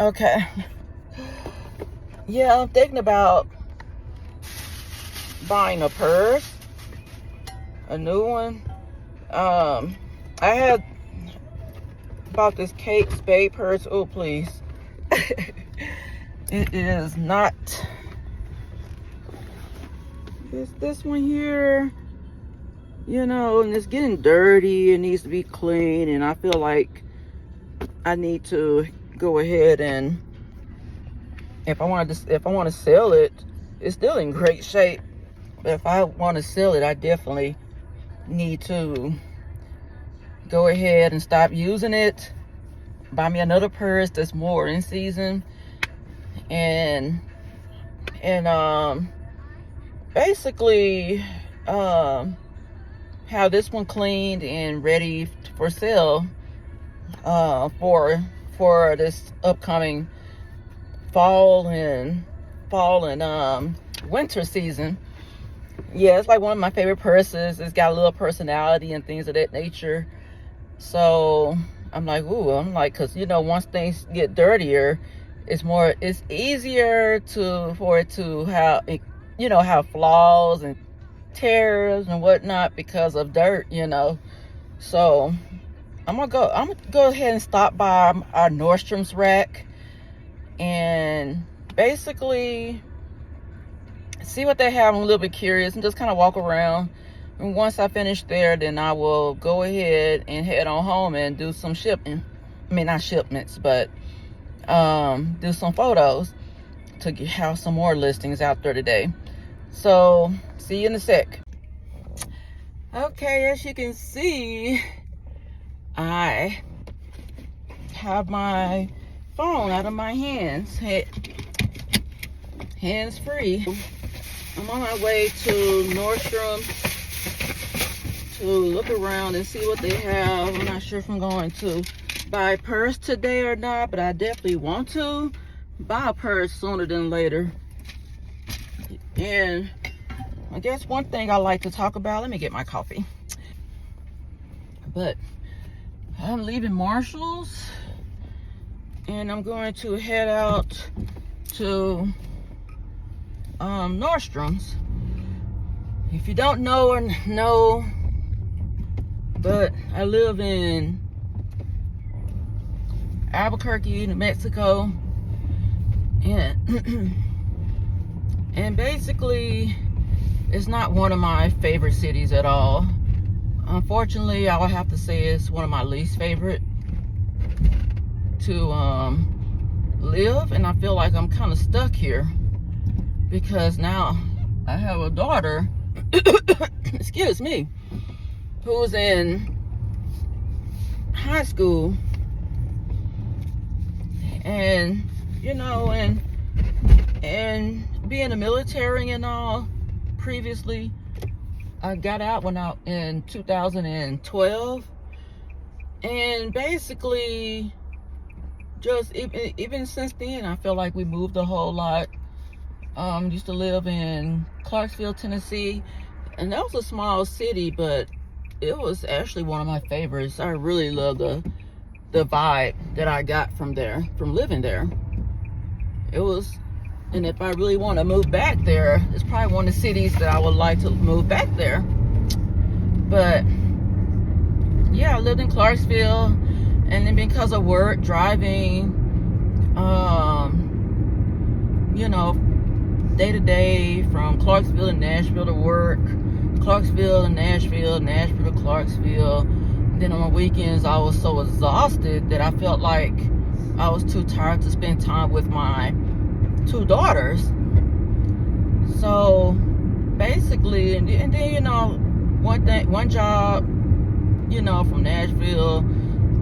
Okay. Yeah, I'm thinking about buying a purse, a new one. I had bought this Kate Spade purse. Oh, please. It is not. It's this one here. You know, and it's getting dirty. It needs to be clean, and I feel like I need to go ahead and if I want to sell it, it's still in great shape. But if I want to sell it, I definitely need to go ahead and stop using it. Buy me another purse that's more in season, and basically have this one cleaned and ready for sale for this upcoming fall and winter season. Yeah, it's like one of my favorite purses. It's got a little personality and things of that nature. So I'm like, because once things get dirtier, it's easier for it to have flaws and tears and whatnot because of dirt. So I'm gonna go ahead and stop by our Nordstrom's rack and basically see what they have. I'm a little bit curious and just kind of walk around. And once I finish there, then I will go ahead and head on home and do some shipping. I mean, not shipments, but do some photos to have some more listings out there today. So see you in a sec. Okay, as you can see, I have my phone out of my hands, hands free. I'm on my way to Nordstrom to look around and see what they have. I'm not sure if I'm going to buy a purse today or not, but I definitely want to buy a purse sooner than later. And I guess one thing I like to talk about, let me get my coffee. But I'm leaving Marshall's and I'm going to head out to Nordstrom's. If you don't know or know, but I live in Albuquerque, New Mexico, and basically it's not one of my favorite cities at all. Unfortunately, I would have to say it's one of my least favorite to live, and I feel like I'm kind of stuck here because now I have a daughter excuse me, who's in high school, and and being in the military and all. Previously, I got out in 2012, and basically just even since then I feel like we moved a whole lot. Used to live in Clarksville, Tennessee, and that was a small city, but it was actually one of my favorites. I really love the vibe that I got from living there. It was, and if I really want to move back there, it's probably one of the cities that I would like to move back there. But yeah, I lived in Clarksville, and then because of work, driving, day to day from Clarksville to Nashville to work, Clarksville to Nashville, Nashville to Clarksville. Then on the weekends, I was so exhausted that I felt like I was too tired to spend time with my two daughters. So basically, and then one job, from Nashville,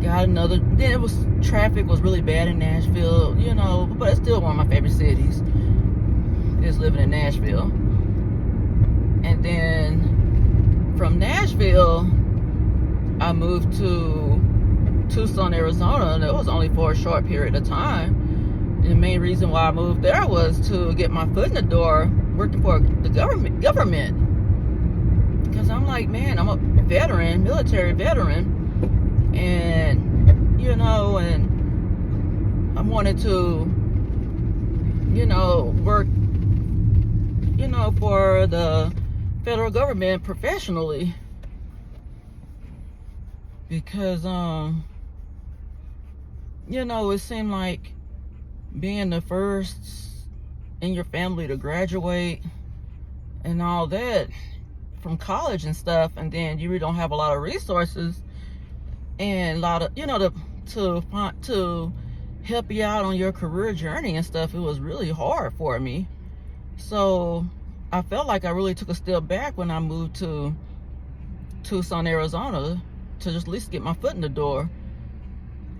got another. Then traffic was really bad in Nashville, but it's still one of my favorite cities. Is living in Nashville. And then from Nashville, I moved to Tucson, Arizona, and it was only for a short period of time. And the main reason why I moved there was to get my foot in the door working for the government. Because I'm like, man, I'm a veteran, military veteran, and I wanted to, work, for the federal government professionally, because it seemed like being the first in your family to graduate and all that from college and stuff, and then you really don't have a lot of resources and a lot of to help you out on your career journey and stuff. It was really hard for me, so I felt like I really took a step back when I moved to Tucson, Arizona, to just at least get my foot in the door.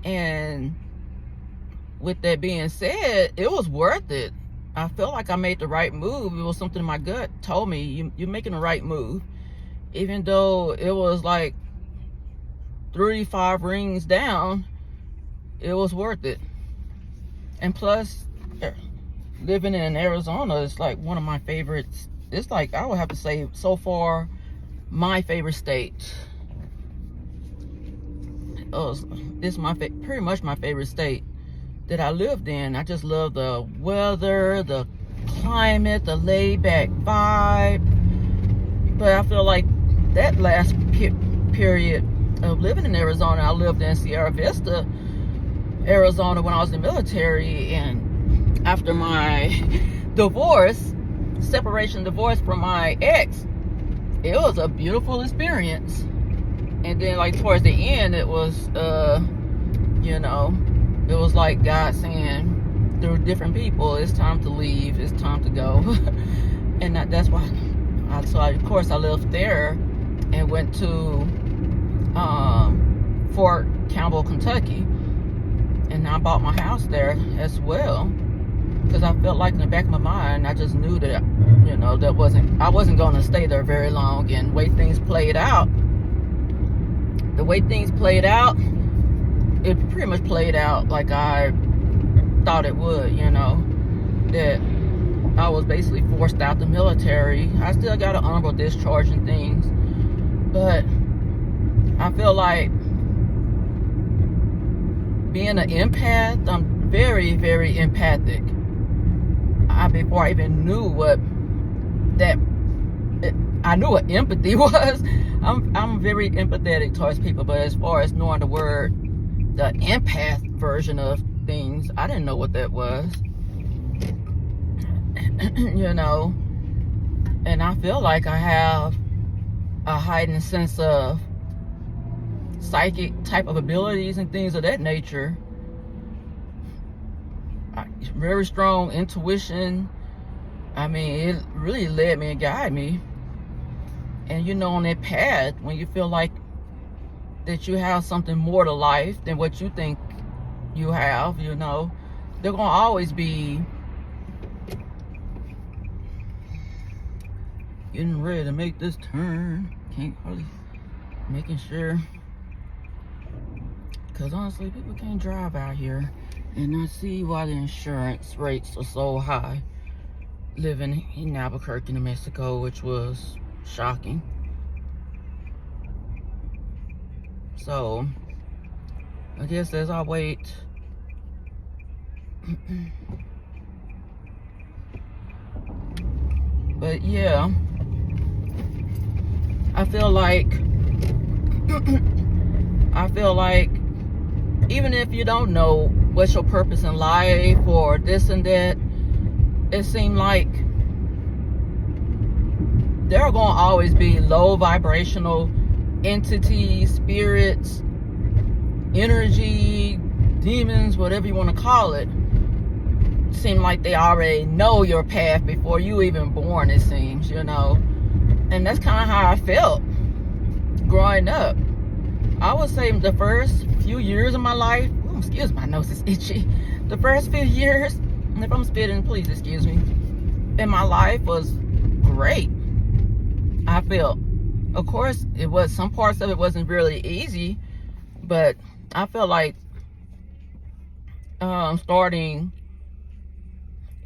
And with that being said, it was worth it. I felt like I made the right move. It was something my gut told me, you're making the right move. Even though it was like 35 rings down, it was worth it. And plus, living in Arizona is like one of my favorites. It's like, I would have to say, so far, my favorite state. It's pretty much my favorite state that I lived in. I just love the weather, the climate, the laid-back vibe. But I feel like that last period of living in Arizona, I lived in Sierra Vista, Arizona, when I was in the military. And after my divorce from my ex, it was a beautiful experience. And then, like, towards the end, it was it was like God saying through different people, it's time to leave, it's time to go. And that's why of course I left there and went to Fort Campbell, Kentucky, and I bought my house there as well, because I felt like in the back of my mind, I just knew that I wasn't going to stay there very long. And the way things played out, it pretty much played out like I thought it would, that I was basically forced out the military. I still got an honorable discharge and things, but I feel like being an empath, I'm very, very empathic. Before I even knew I knew what empathy was. I'm very empathetic towards people, but as far as knowing the empath version of things, I didn't know what that was. And I feel like I have a heightened sense of psychic type of abilities and things of that nature. Very strong intuition. I mean, it really led me and guided me. And on that path, when you feel like that you have something more to life than what you think you have, they're gonna always be getting ready to make this turn. Can't hardly making sure, because honestly, people can't drive out here, and I see why the insurance rates are so high living in Albuquerque, New Mexico, which was shocking. So I guess as I wait, but yeah, I feel like even if you don't know what's your purpose in life or this and that, it seemed like there are going to always be low vibrational entities, spirits, energy, demons, whatever you want to call it. Seem like they already know your path before you even born, it seems, and that's kind of how I felt growing up. I would say the first few years of my life, excuse my nose is itchy, the first few years, and if I'm spitting, please excuse me, in my life was great. I felt, of course, some parts of it wasn't really easy, but I felt like starting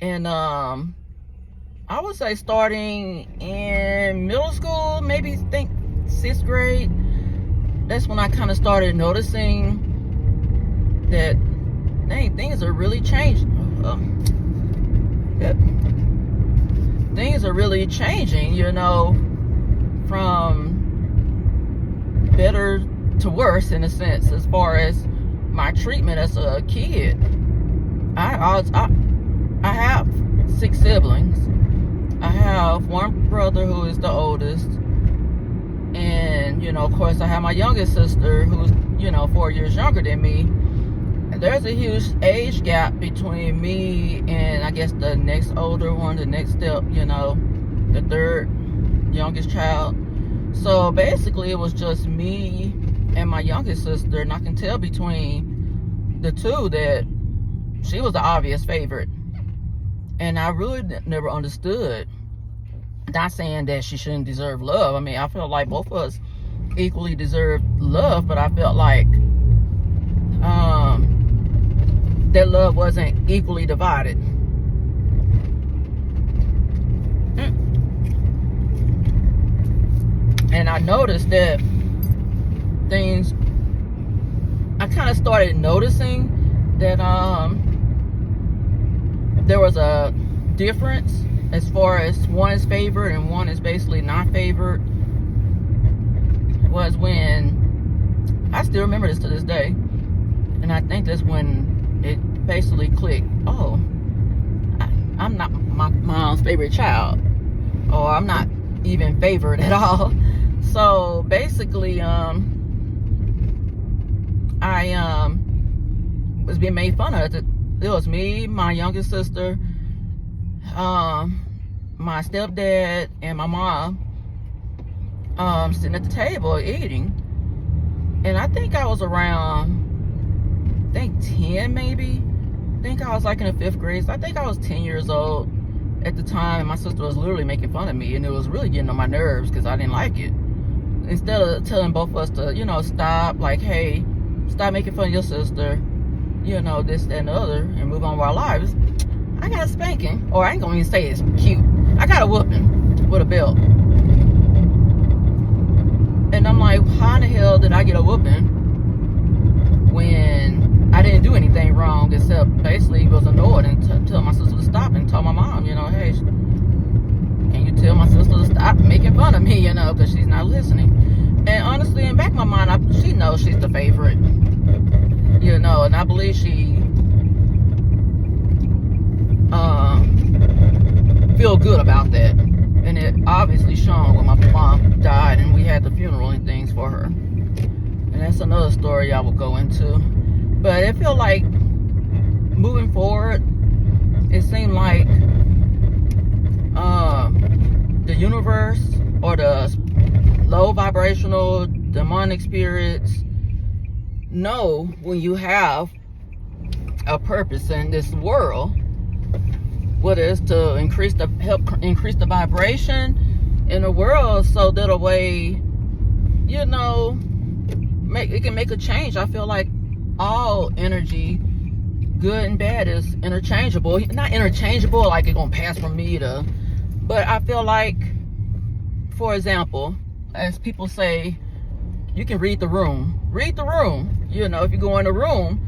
in I would say starting in middle school, maybe think 6th grade, that's when I kind of started noticing that dang, things are really changing. Things are really changing, you know, from better to worse in a sense, as far as my treatment as a kid. I have 6 siblings. I have one brother who is the oldest, and you know, of course, I have my youngest sister who's, you know, 4 years younger than me. And there's a huge age gap between me and I guess the next older one, the next step, you know, the third youngest child. So basically it was just me and my youngest sister, and I can tell between the two that she was the obvious favorite. And I really never understood. Not saying that she shouldn't deserve love. I mean, I felt like both of us equally deserved love, but I felt like that love wasn't equally divided. And I noticed that things, I kind of started noticing that there was a difference as far as one is favored and one is basically not favored. Was when, I still remember this to this day, and I think that's when it basically clicked. Oh, I'm not my mom's favorite child, or I'm not even favored at all. So basically, I was being made fun of. It was me, my youngest sister, my stepdad, and my mom sitting at the table eating. And I think I was around, I think 10 maybe. I think I was like in the 5th grade. So I think I was 10 years old at the time. And my sister was literally making fun of me. And it was really getting on my nerves because I didn't like it. Instead of telling both of us to, you know, stop, like, hey, stop making fun of your sister, you know, this, that, and the other, and move on with our lives, I got a spanking. Or I ain't gonna even say it's cute. I got a whooping with a belt. And I'm like, how in the hell did I get a whooping when I didn't do anything wrong, except basically was annoyed and tell my sister to stop, and tell my mom, you know, hey, can you tell my sister to stop making fun of me, you know, because she's not listening. And honestly, in the back of my mind, she knows she's the favorite, you know, and I believe she feel good about that. And it obviously shown when my mom died and we had the funeral and things for her. And that's another story I will go into. But it felt like moving forward, it seemed like the universe or the low vibrational demonic spirits know when you have a purpose in this world, whether it's to help increase the vibration in the world, so that a way, you know, it can make a change. I feel like all energy, good and bad, is interchangeable. Not interchangeable like it's gonna pass from me to, but I feel like, for example, as people say, you can read the room. Read the room. You know, if you go in a room,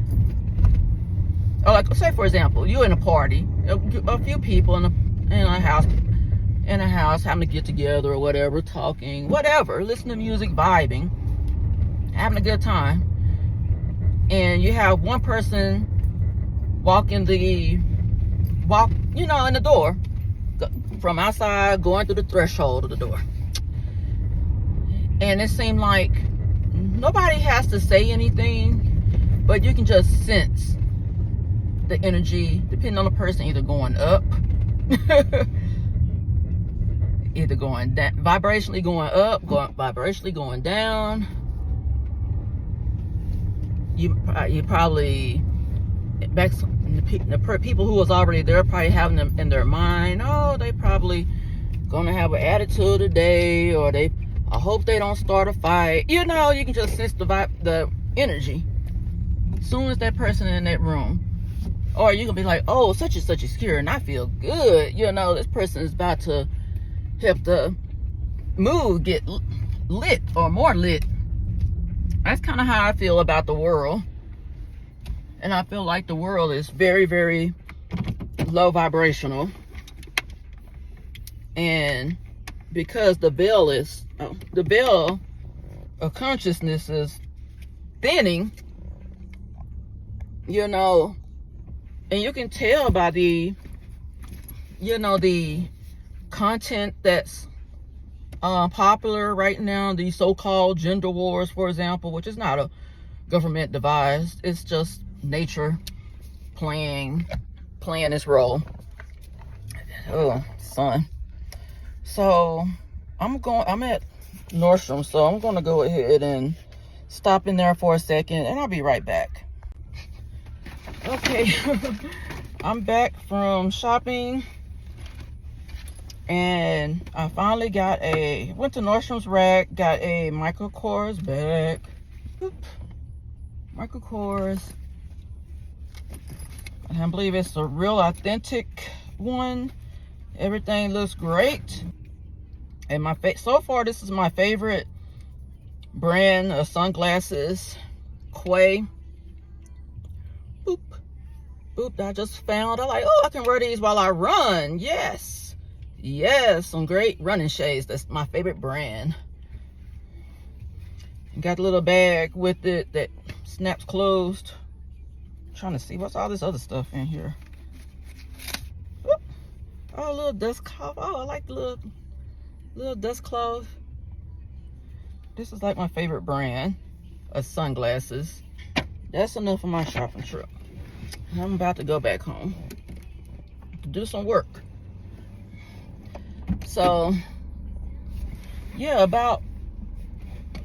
or like, say for example, you're in a party, a few people in a house having to get together or whatever, talking, whatever, listening to music, vibing, having a good time. And you have one person in the door, from outside, going through the threshold of the door. And it seemed like nobody has to say anything, but you can just sense the energy, depending on the person, either going up, either going down, vibrationally going up, vibrationally going down. You probably, back the people who was already there, probably having them in their mind, oh, they probably gonna have an attitude today, or I hope they don't start a fight. You know, you can just sense the energy as soon as that person in that room. Or you can be like, oh, such and such is here and I feel good. You know, this person is about to help the mood get lit or more lit. That's kind of how I feel about the world. And I feel like the world is very, very low vibrational. And because the veil of consciousness is thinning, you know, and you can tell by the, you know, the content that's popular right now, the so-called gender wars, for example, which is not a government devised, it's just nature playing its role. Oh, son. So I'm at Nordstrom, so I'm gonna go ahead and stop in there for a second, and I'll be right back. Okay. I'm back from shopping, and I finally went to Nordstrom's Rack, got a Michael Kors bag. Oop. Michael Kors. And I believe it's a real authentic one. Everything looks great. And so far, this is my favorite brand of sunglasses, Quay. Boop. Boop, that I just found. I like, oh, I can wear these while I run. Yes. Yes, some great running shades. That's my favorite brand. Got a little bag with it that snaps closed. I'm trying to see what's all this other stuff in here. Whoop. Oh, a little dust cloth. Oh, I like the little dust cloth. This is like my favorite brand of sunglasses. That's enough of my shopping trip. I'm about to go back home to do some work. So, yeah,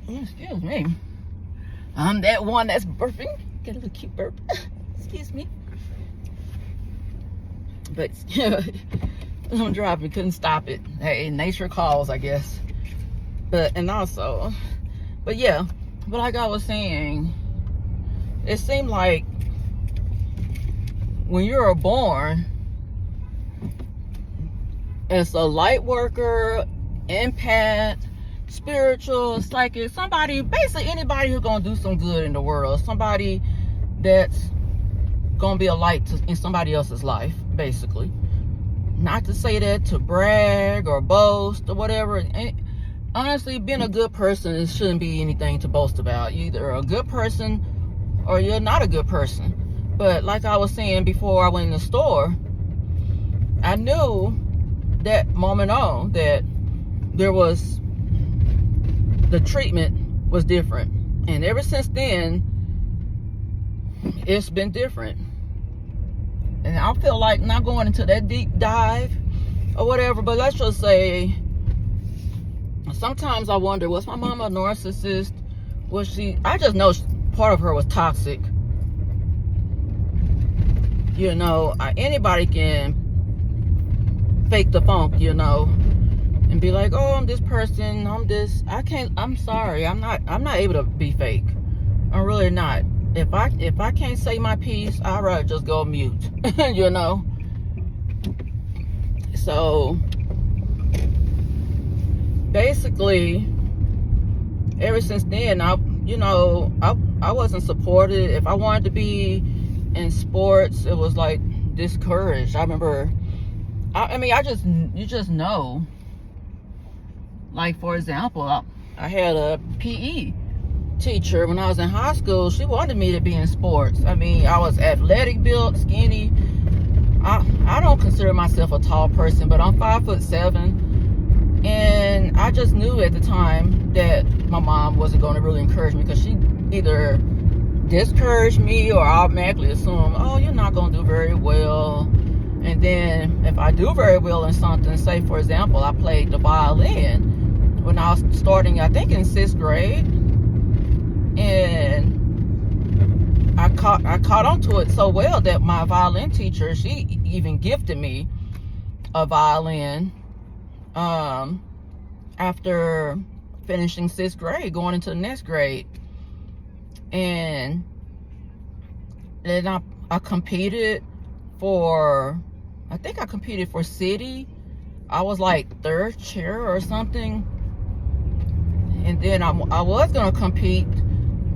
excuse me. I'm that one that's burping. Get a little cute burp. Excuse me. But I'm driving, couldn't stop it. Hey, nature calls, I guess. But yeah, but like I was saying, it seemed like when you're born as a light worker, empath, spiritual, psychic, somebody, basically anybody who's gonna do some good in the world, somebody that's gonna be a light in somebody else's life, basically. Not to say that to brag or boast or whatever. And honestly, being a good person, it shouldn't be anything to boast about. You're either a good person or you're not a good person. But like I was saying before I went in the store, I knew that moment on that the treatment was different. And ever since then, it's been different. And I feel like not going into that deep dive or whatever, but let's just say, sometimes I wonder, was my mama a narcissist? I just know part of her was toxic. You know, anybody can fake the funk, you know, and be like, oh, I'm this person, I'm sorry, I'm not able to be fake. I'm really not. If I can't say my piece, I'd rather just go mute. You know. So basically, ever since then, I wasn't supported. If I wanted to be in sports, it was like discouraged. I remember, you just know. Like, for example, I had a PE teacher when I was in high school. She wanted me to be in sports. I was athletic built, skinny. I don't consider myself a tall person, but I'm 5'7", and I just knew at the time that my mom wasn't going to really encourage me, because she either discouraged me or automatically assumed, oh, you're not going to do very well. And then if I do very well in something, say for example, I played the violin when I was starting, I think in 6th grade. And I caught onto it so well that my violin teacher, she even gifted me a violin after finishing 6th grade, going into the next grade. And then I competed for, I think I competed for city. I was like 3rd chair or something. And then I was going to compete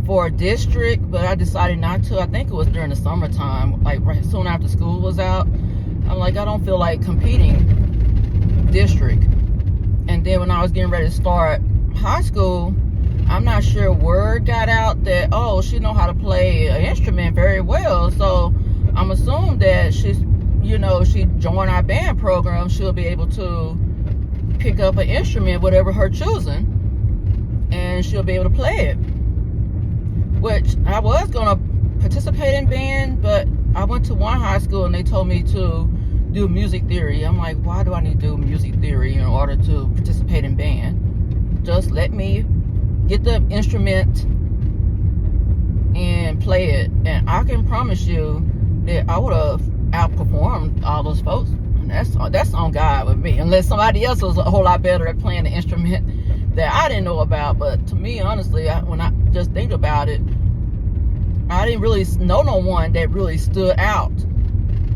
for a district, but I decided not to. I think it was during the summertime, like right soon after school was out. I'm like, I don't feel like competing district. And then when I was getting ready to start high school, I'm not sure word got out that, oh, she know how to play an instrument very well. So I'm assuming that she's, you know, she joined our band program, she'll be able to pick up an instrument, whatever her choosing, and she'll be able to play it. Which I was gonna participate in band, but I went to one high school and they told me to do music theory. I'm like, why do I need to do music theory in order to participate in band? Just let me get the instrument and play it, and I can promise you that I would have outperformed all those folks. And that's on God with me, unless somebody else was a whole lot better at playing the instrument that I didn't know about. But to me, honestly, when I just think about it, I didn't really know no one that really stood out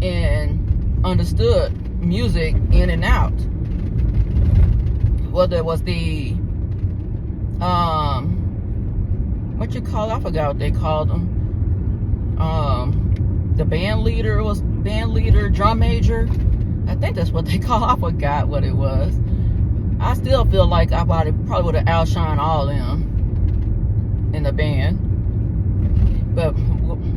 and understood music in and out. Whether it was the what you call it? I forgot what they called them. The band leader, drum major. I think that's what they call. I forgot what it was. I still feel like I probably would have outshined all of them in the band. But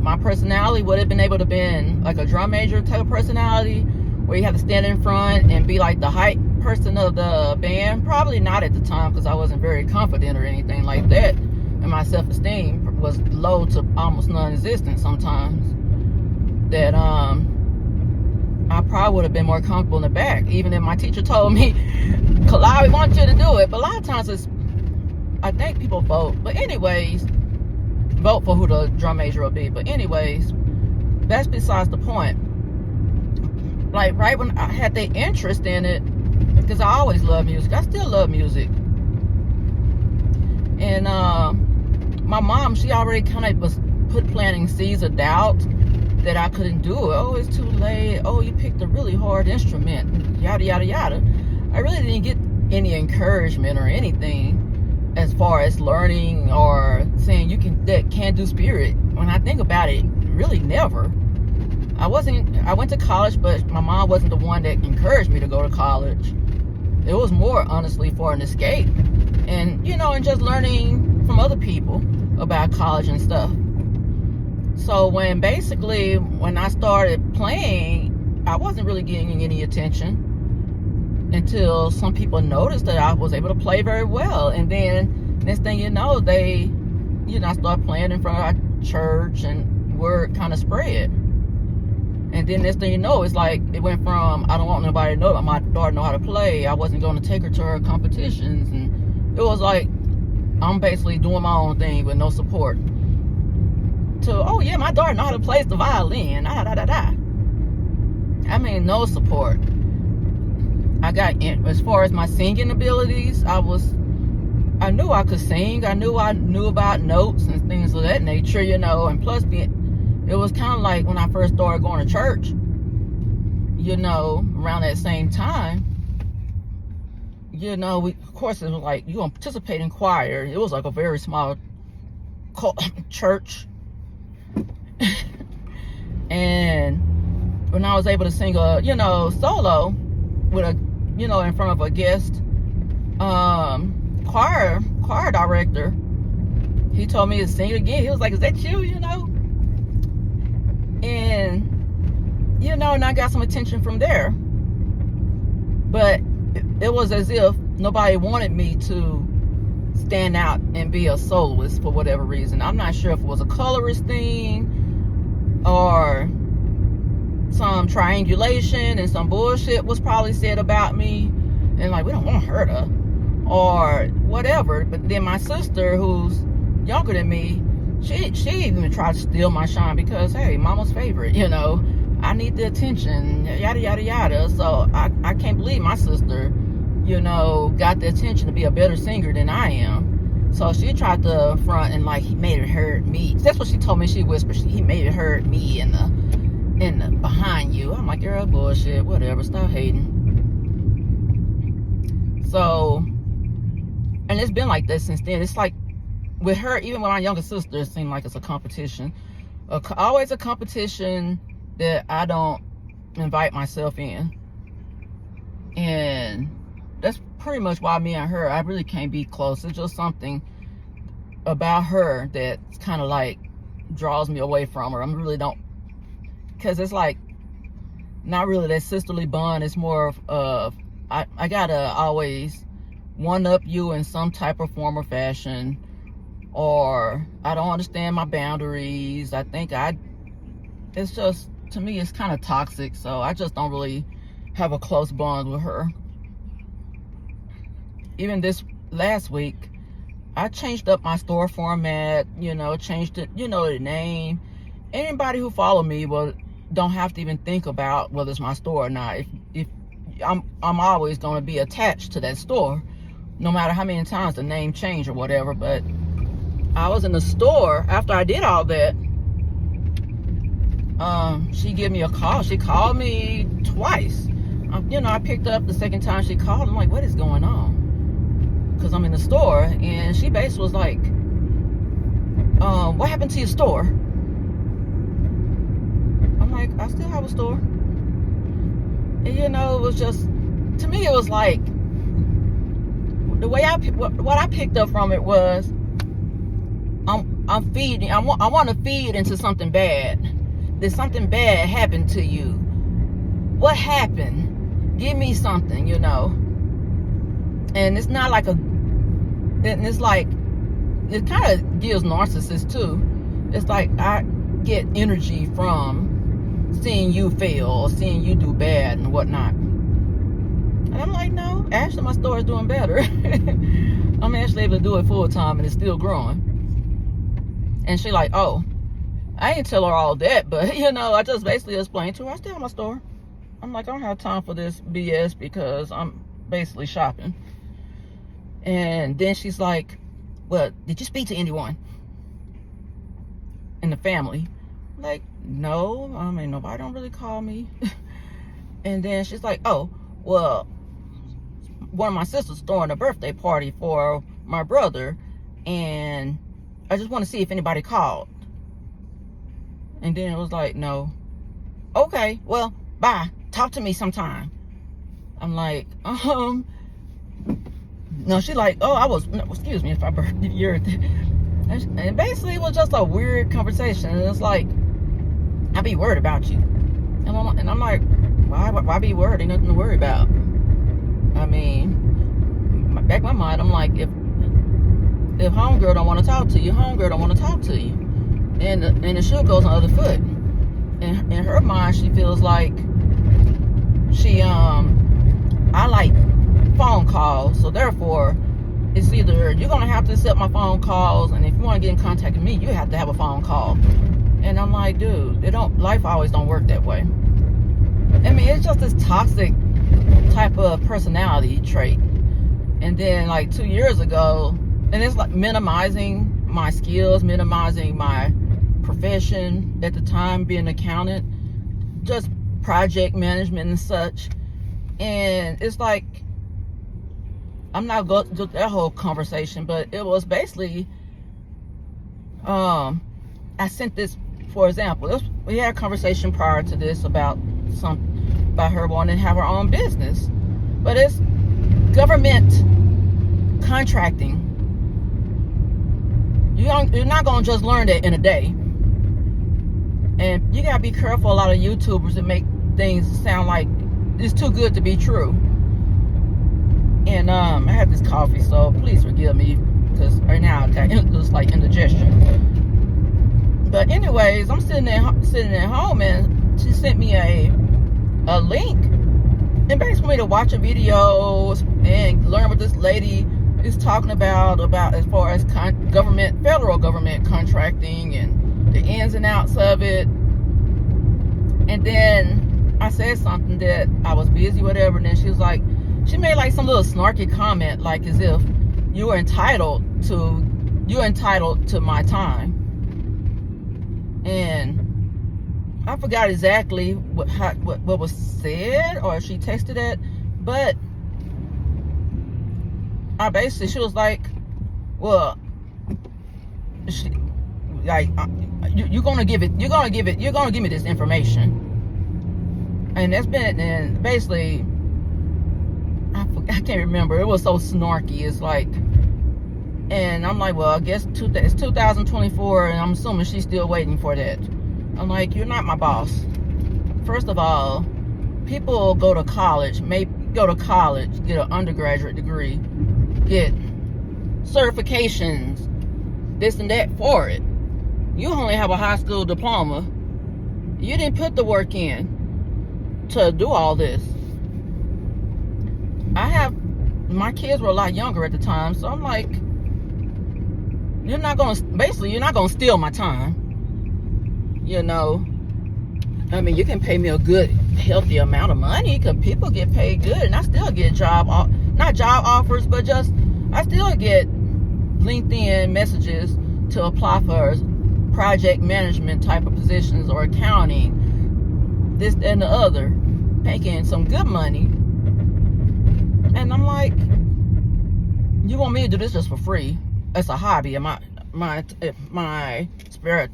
my personality would have been able to been like a drum major type of personality, where you have to stand in front and be like the hype person of the band. Probably not at the time, because I wasn't very confident or anything like that, and my self-esteem was low to almost non-existent sometimes. That I probably would have been more comfortable in the back, even if my teacher told me, Kalari wants you to do it. But a lot of times I think people vote. But anyways, vote for who the drum major will be. But anyways, that's besides the point. Like right when I had the interest in it, because I always love music. I still love music. And my mom, she already kind of was planting seeds of doubt that I couldn't do it. Oh, it's too late. Oh, you picked a really hard instrument. Yada, yada, yada. I really didn't get any encouragement or anything as far as learning or saying you can do spirit. When I think about it, really never. I went to college, but my mom wasn't the one that encouraged me to go to college. It was more, honestly, for an escape. And, you know, and just learning from other people about college and stuff. So when I started playing, I wasn't really getting any attention until some people noticed that I was able to play very well. And then next thing you know, I started playing in front of our church, and word kind of spread. And then next thing you know, it's like it went from, I don't want nobody to know that my daughter know how to play, I wasn't going to take her to her competitions, and it was like I'm basically doing my own thing with no support. To, oh yeah, my daughter know how to play the violin. I mean, no support. As far as my singing abilities, I knew I could sing. I knew about notes and things of that nature, you know. And plus, it was kind of like when I first started going to church, you know, around that same time. You know, of course, it was like, you're going to participate in choir. It was like a very small church. And when I was able to sing solo with in front of a guest choir director, he told me to sing it again. He was like, is that you, And, and I got some attention from there. But it was as if nobody wanted me to stand out and be a soloist for whatever reason. I'm not sure if it was a colorist thing or some triangulation and some bullshit was probably said about me. And like, we don't want to hurt her or whatever. But then my sister, who's younger than me, she even tried to steal my shine because, hey, mama's favorite, I need the attention, yada, yada, yada. So I can't believe my sister, got the attention to be a better singer than I am. So she tried to front and like, he made it hurt me. That's what she told me. She whispered, he made it hurt me in the behind you. I'm like, girl, bullshit, whatever, stop hating. So, and it's been like that since then. It's like with her, even with my younger sister, it seemed like it's a competition. Always a competition that I don't invite myself in. And that's pretty much why me and her, I really can't be close. It's just something about her that kind of like draws me away from her. I really don't, because it's like not really that sisterly bond. It's more of I gotta always one up you in some type of form or fashion, or I don't understand my boundaries. I think it's just, to me, it's kind of toxic. So I just don't really have a close bond with her. Even this last week, I changed up my store format, changed it, the name. Anybody who follow me don't have to even think about whether it's my store or not. If I'm always going to be attached to that store, no matter how many times the name changed or whatever. But I was in the store after I did all that. She gave me a call. She called me twice. I picked up the second time she called. I'm like, what is going on? Because I'm in the store, and she basically was like, what happened to your store? I'm like, I still have a store. And it was just, to me, it was like, the way what I picked up from it was, I'm feeding, I want to feed into something bad. Did something bad happen to you? What happened? Give me something, And it's not like it's like, it kind of gives narcissists too. It's like I get energy from seeing you fail or seeing you do bad and whatnot. And I'm like, no, actually my store is doing better. I'm actually able to do it full time and it's still growing. And she like, oh, I ain't tell her all that, but I just basically explained to her I still have my store. I'm like, I don't have time for this BS because I'm basically shopping. And then she's like, well, did you speak to anyone in the family? I'm like, no, nobody don't really call me. And then she's like, oh, well, one of my sisters throwing a birthday party for my brother, and I just want to see if anybody called. And then it was like, no. Okay, well, bye. Talk to me sometime. I'm like, no, she like, excuse me if I burped your. And basically it was just a weird conversation. And it's like, I be worried about you. And I'm like, why be worried? Ain't nothing to worry about. Back in my mind, I'm like, if homegirl don't want to talk to you, homegirl don't want to talk to you. And the shoe goes on the other foot. In her mind, she feels like I like phone calls, so therefore it's either you're gonna have to accept my phone calls, and if you want to get in contact with me, you have to have a phone call. And I'm like, dude, life always don't work that way. It's just this toxic type of personality trait. And then like 2 years ago, and it's like minimizing my skills, minimizing my profession at the time, being an accountant, just project management and such. And it's like, I'm not going to that whole conversation, but it was basically, I sent this, for example, we had a conversation prior to this about her wanting to have her own business, but it's government contracting. You're not going to just learn that in a day. And you got to be careful. A lot of YouTubers that make things sound like it's too good to be true. And I had this coffee, so please forgive me, because right now it looks like indigestion. But anyways, I'm sitting at home, and she sent me a link, and basically me to watch a video and learn what this lady is talking about as far as federal government contracting and the ins and outs of it. And then I said something that I was busy, whatever, and then she made like some little snarky comment, like as if you're entitled to my time. And I forgot exactly what was said, or if she texted it, but she was like, well, like you're gonna give me this information. And that's been, and basically, I can't remember. It was so snarky. It's like, and I'm like, well, I guess it's 2024, and I'm assuming she's still waiting for that. I'm like, you're not my boss. First of all, people go to college, get an undergraduate degree, get certifications, this and that for it. You only have a high school diploma. You didn't put the work in to do all this. My kids were a lot younger at the time, so I'm like, you're not gonna steal my time. You know, I mean, you can pay me a good, healthy amount of money, because people get paid good, and I still get not job offers, but just, I still get LinkedIn messages to apply for project management type of positions or accounting, this and the other, making some good money. And I'm like, you want me to do this just for free? It's a hobby, and my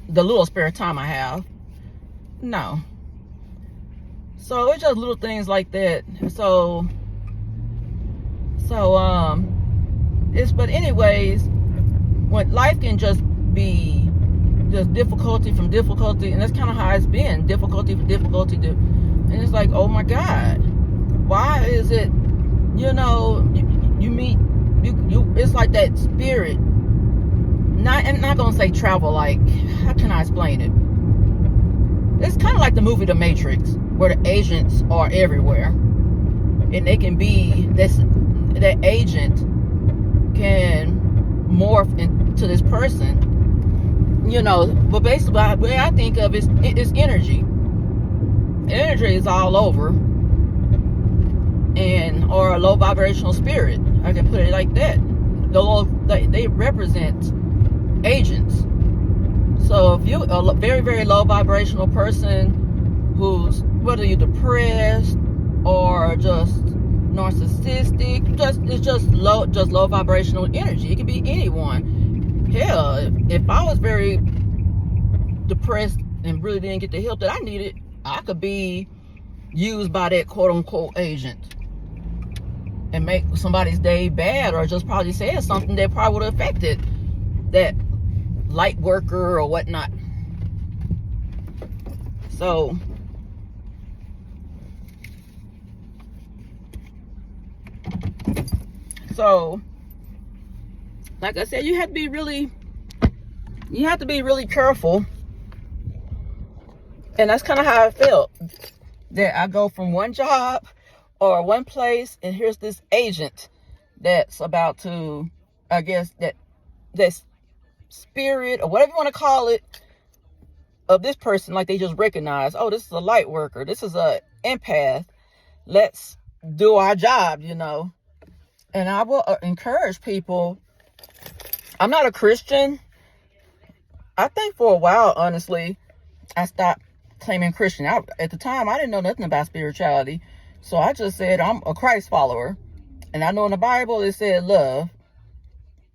the little spare time I have. No. So it's just little things like that. But anyways, when life can just be just difficulty from difficulty, and that's kind of how it's been, difficulty from difficulty and it's like, oh my God, why is it, you know, you meet you it's like that spirit. I'm not gonna say travel, like, how can I explain it? It's kind of like the movie The Matrix, where the agents are everywhere, and they can be that agent can morph into this person, you know. But basically, the way I think of it is energy. Energy is all over, or a low vibrational spirit. I can put it like that. They represent agents. So if you're a very, very low vibrational person who's, whether you're depressed or just narcissistic, it's just low vibrational energy. It can be anyone. Hell, if I was very depressed and really didn't get the help that I needed, I could be used by that quote unquote agent and make somebody's day bad, or just probably say something that probably would have affected that light worker or whatnot. So like I said, you have to be really careful. And that's kind of how I felt, that I go from one job or one place, and here's this agent that's about to, I guess, that spirit or whatever you want to call it of this person, like they just recognize, oh, this is a light worker, this is a empath, let's do our job, you know. And I will encourage people. I'm not a Christian. I think for a while, honestly, I stopped claiming Christian. At the time, I didn't know nothing about spirituality, so I just said I'm a Christ follower, and I know in the Bible it said love.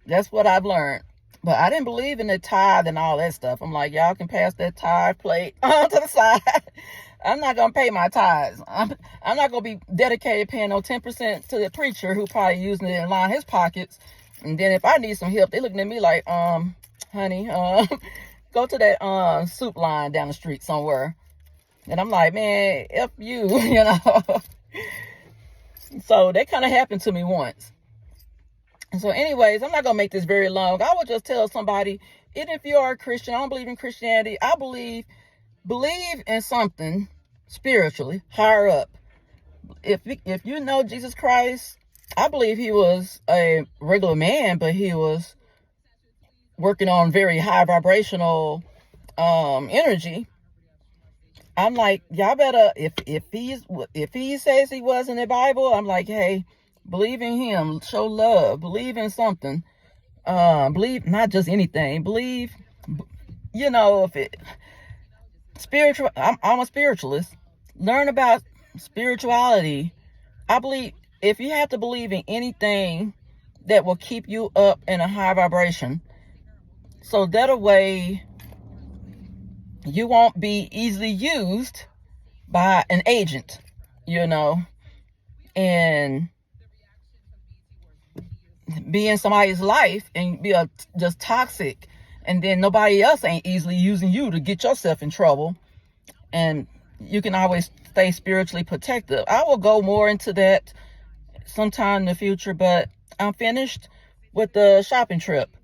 That's what I've learned. But I didn't believe in the tithe and all that stuff. I'm like, y'all can pass that tithe plate to the side. I'm not going to pay my tithes. I'm not going to be dedicated paying no 10% to the preacher who probably using it to line his pockets. And then if I need some help, they looking at me like, honey, go to that soup line down the street somewhere. And I'm like, man, F you, you know. So that kind of happened to me once. So anyways, I'm not going to make this very long. I would just tell somebody, even if you are a Christian, I don't believe in Christianity. I believe in something spiritually, higher up. If you know Jesus Christ, I believe he was a regular man, but he was working on very high vibrational energy. I'm like, y'all better, if he says he was in the Bible, I'm like, hey, believe in him, show love, believe in something, believe not just anything, believe, you know, if it spiritual. I'm a spiritualist. Learn about spirituality. I believe if you have to believe in anything that will keep you up in a high vibration, So that a way you won't be easily used by an agent, you know, and be in somebody's life and be just toxic, and then nobody else ain't easily using you to get yourself in trouble, and you can always stay spiritually protective. I will go more into that sometime in the future, but I'm finished with the shopping trip.